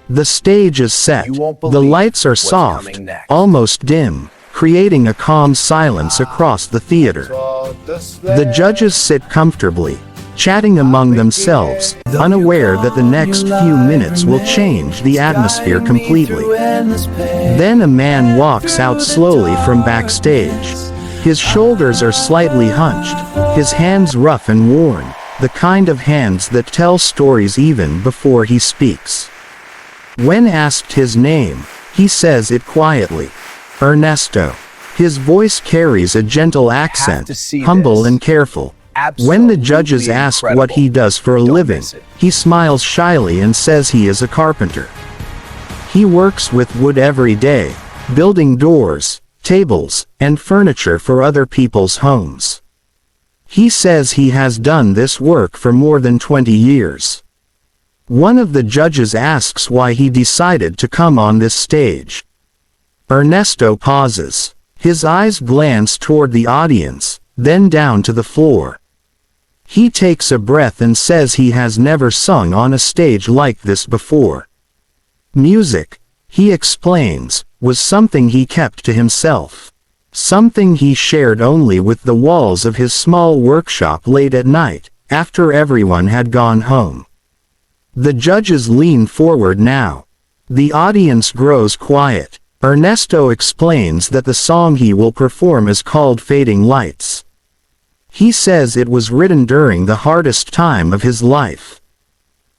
The stage is set. The lights are soft, almost dim, creating a calm silence across the theater. The judges sit comfortably, chatting among themselves, unaware that the next few minutes will change the atmosphere completely. Then a man walks out slowly from backstage. His shoulders are slightly hunched, his hands rough and worn, the kind of hands that tell stories even before he speaks. When asked his name, he says it quietly. Ernesto. His voice carries a gentle accent, humble and careful. When the judges ask what he does for a living, he smiles shyly and says he is a carpenter. He works with wood every day, building doors, tables, and furniture for other people's homes. He says he has done this work for more than 20 years. One of the judges asks why he decided to come on this stage. Ernesto pauses. His eyes glance toward the audience, then down to the floor. He takes a breath and says he has never sung on a stage like this before. Music, he explains, was something he kept to himself. Something he shared only with the walls of his small workshop late at night, after everyone had gone home. The judges lean forward now. The audience grows quiet. Ernesto explains that the song he will perform is called Fading Lights. He says it was written during the hardest time of his life.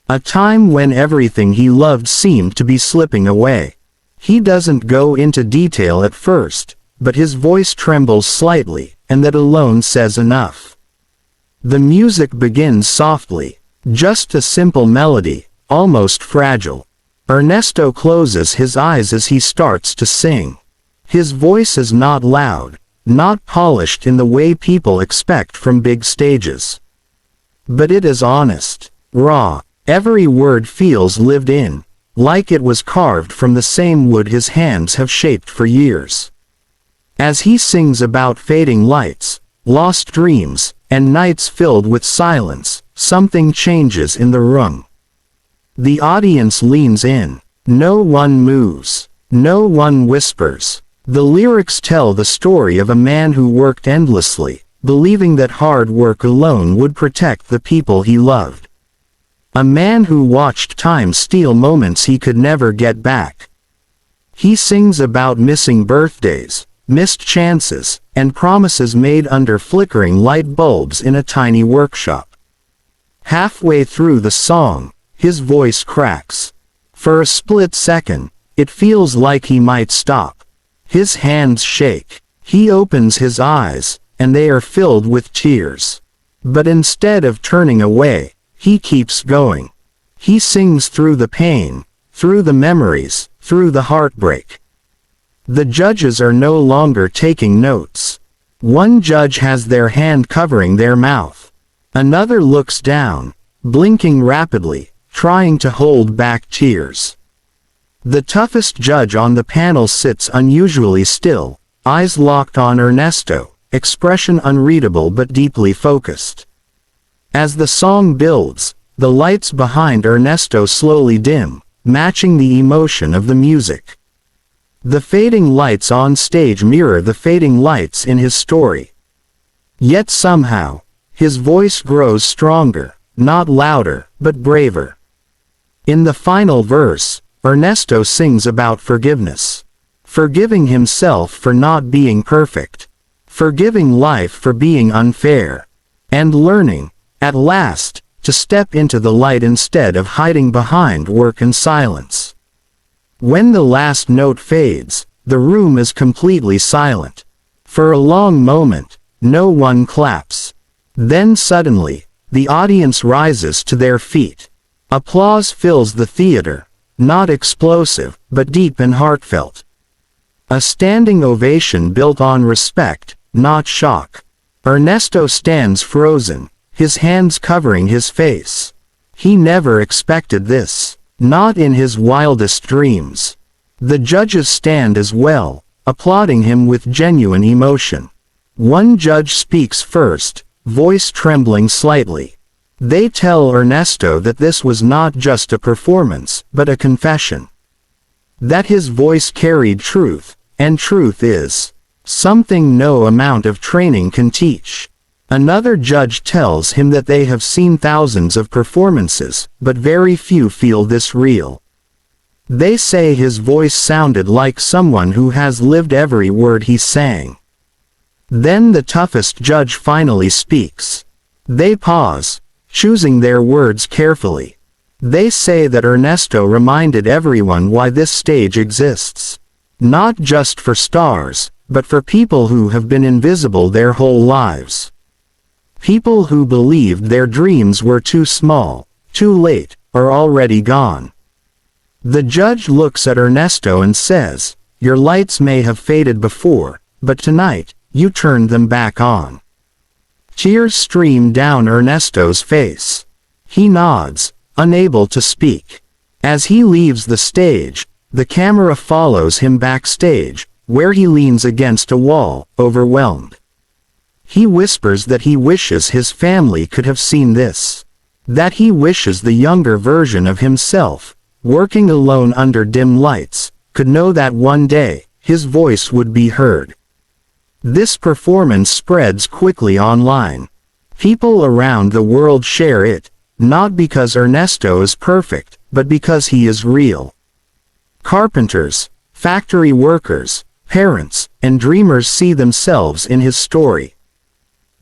A time when everything he loved seemed to be slipping away. He doesn't go into detail at first, but his voice trembles slightly, and that alone says enough. The music begins softly, just a simple melody, almost fragile. Ernesto closes his eyes as he starts to sing. His voice is not loud, not polished in the way people expect from big stages. But it is honest, raw. Every word feels lived in, like it was carved from the same wood his hands have shaped for years. As he sings about fading lights, lost dreams, and nights filled with silence, something changes in the room. The audience leans in. No one moves. No one whispers. The lyrics tell the story of a man who worked endlessly, believing that hard work alone would protect the people he loved. A man who watched time steal moments he could never get back. He sings about missing birthdays, missed chances, and promises made under flickering light bulbs in a tiny workshop. Halfway through the song, his voice cracks. For a split second, it feels like he might stop. His hands shake. He opens his eyes, and they are filled with tears. But instead of turning away, he keeps going. He sings through the pain, through the memories, through the heartbreak. The judges are no longer taking notes. One judge has their hand covering their mouth. Another looks down, blinking rapidly, trying to hold back tears. The toughest judge on the panel sits unusually still, eyes locked on Ernesto, expression unreadable but deeply focused. As the song builds, the lights behind Ernesto slowly dim, matching the emotion of the music. The fading lights on stage mirror the fading lights in his story. Yet somehow, his voice grows stronger, not louder, but braver. In the final verse, Ernesto sings about forgiveness. Forgiving himself for not being perfect. Forgiving life for being unfair. And learning, at last, to step into the light instead of hiding behind work and silence. When the last note fades, the room is completely silent. For a long moment, no one claps. Then suddenly, the audience rises to their feet. Applause fills the theater, not explosive, but deep and heartfelt. A standing ovation built on respect, not shock. Ernesto stands frozen, his hands covering his face. He never expected this, not in his wildest dreams. The judges stand as well, applauding him with genuine emotion. One judge speaks first, voice trembling slightly. They tell Ernesto that this was not just a performance, but a confession. That his voice carried truth, and truth is something no amount of training can teach. Another judge tells him that they have seen thousands of performances, but very few feel this real. They say his voice sounded like someone who has lived every word he sang. Then the toughest judge finally speaks. They pause, choosing their words carefully. They say that Ernesto reminded everyone why this stage exists. Not just for stars, but for people who have been invisible their whole lives. People who believed their dreams were too small, too late, or already gone. The judge looks at Ernesto and says, "Your lights may have faded before, but tonight, you turned them back on." Tears stream down Ernesto's face. He nods, unable to speak. As he leaves the stage, the camera follows him backstage, where he leans against a wall, overwhelmed. He whispers that he wishes his family could have seen this. That he wishes the younger version of himself, working alone under dim lights, could know that one day, his voice would be heard. This performance spreads quickly online. People around the world share it, not because Ernesto is perfect, but because he is real. Carpenters, factory workers, parents, and dreamers see themselves in his story.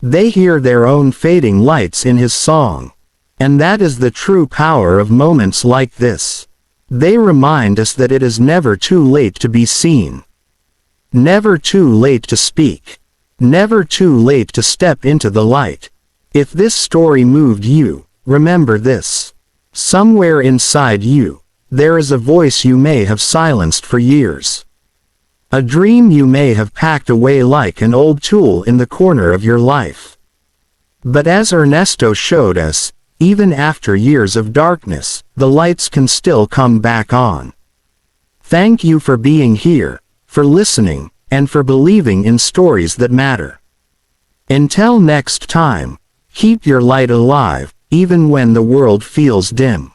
They hear their own fading lights in his song. And that is the true power of moments like this. They remind us that it is never too late to be seen. Never too late to speak. Never too late to step into the light. If this story moved you, remember this. Somewhere inside you, there is a voice you may have silenced for years. A dream you may have packed away like an old tool in the corner of your life. But as Ernesto showed us, even after years of darkness, the lights can still come back on. Thank you for being here, for listening, and for believing in stories that matter. Until next time, keep your light alive, even when the world feels dim.